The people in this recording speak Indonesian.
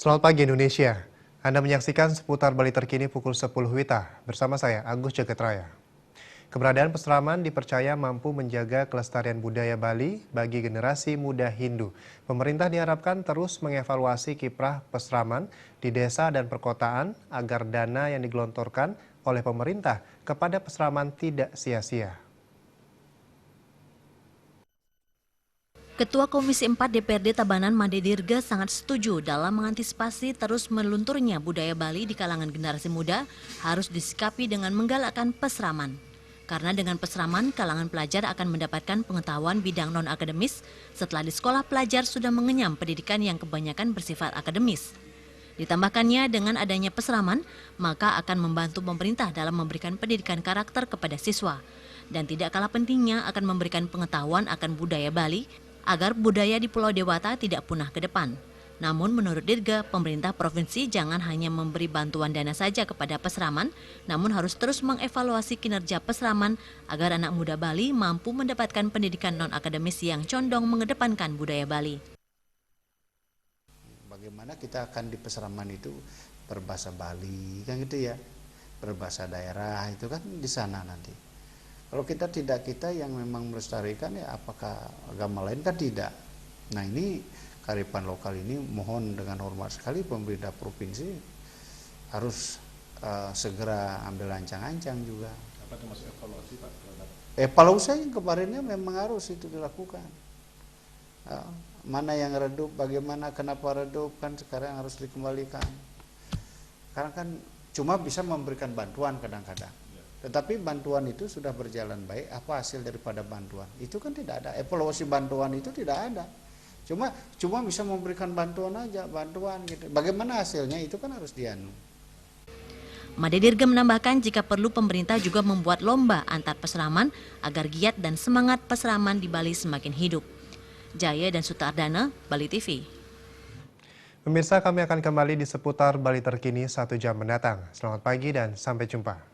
Selamat pagi Indonesia. Anda menyaksikan seputar Bali terkini pukul 10 WITA bersama saya Agus Jagetraya. Keberadaan peseraman dipercaya mampu menjaga kelestarian budaya Bali bagi generasi muda Hindu. Pemerintah diharapkan terus mengevaluasi kiprah peseraman di desa dan perkotaan agar dana yang digelontorkan oleh pemerintah kepada peseraman tidak sia-sia. Ketua Komisi 4 DPRD Tabanan Made Dirga sangat setuju dalam mengantisipasi terus melunturnya budaya Bali di kalangan generasi muda harus disikapi dengan menggalakkan peseraman. Karena dengan peseraman, kalangan pelajar akan mendapatkan pengetahuan bidang non-akademis setelah di sekolah pelajar sudah mengenyam pendidikan yang kebanyakan bersifat akademis. Ditambahkannya dengan adanya peseraman, maka akan membantu pemerintah dalam memberikan pendidikan karakter kepada siswa. Dan tidak kalah pentingnya akan memberikan pengetahuan akan budaya Bali agar budaya di Pulau Dewata tidak punah ke depan. Namun menurut Dirga, pemerintah provinsi jangan hanya memberi bantuan dana saja kepada peseraman, namun harus terus mengevaluasi kinerja peseraman agar anak muda Bali mampu mendapatkan pendidikan non-akademis yang condong mengedepankan budaya Bali. Bagaimana kita akan di peseraman itu berbahasa Bali, kan gitu ya, berbahasa daerah itu kan di sana nanti. Kalau kita yang memang melestarikan ya apakah agama lain kan tidak. Nah ini kearifan lokal ini mohon dengan hormat sekali pemerintah provinsi harus segera ambil ancang-ancang juga. Apa termasuk evaluasi Pak? Evaluasi yang kemarinnya memang harus itu dilakukan. Mana yang redup, bagaimana, kenapa redup kan sekarang harus dikembalikan. Karena kan cuma bisa memberikan bantuan kadang-kadang. Tetapi bantuan itu sudah berjalan baik, apa hasil daripada bantuan? Itu kan tidak ada, evaluasi bantuan itu tidak ada. Cuma bisa memberikan bantuan aja, bantuan gitu. Bagaimana hasilnya itu kan harus dianu. Made Dirga menambahkan jika perlu pemerintah juga membuat lomba antar peseraman agar giat dan semangat peseraman di Bali semakin hidup. Jaya dan Sutardana, Bali TV. Pemirsa, kami akan kembali di seputar Bali terkini 1 jam mendatang. Selamat pagi dan sampai jumpa.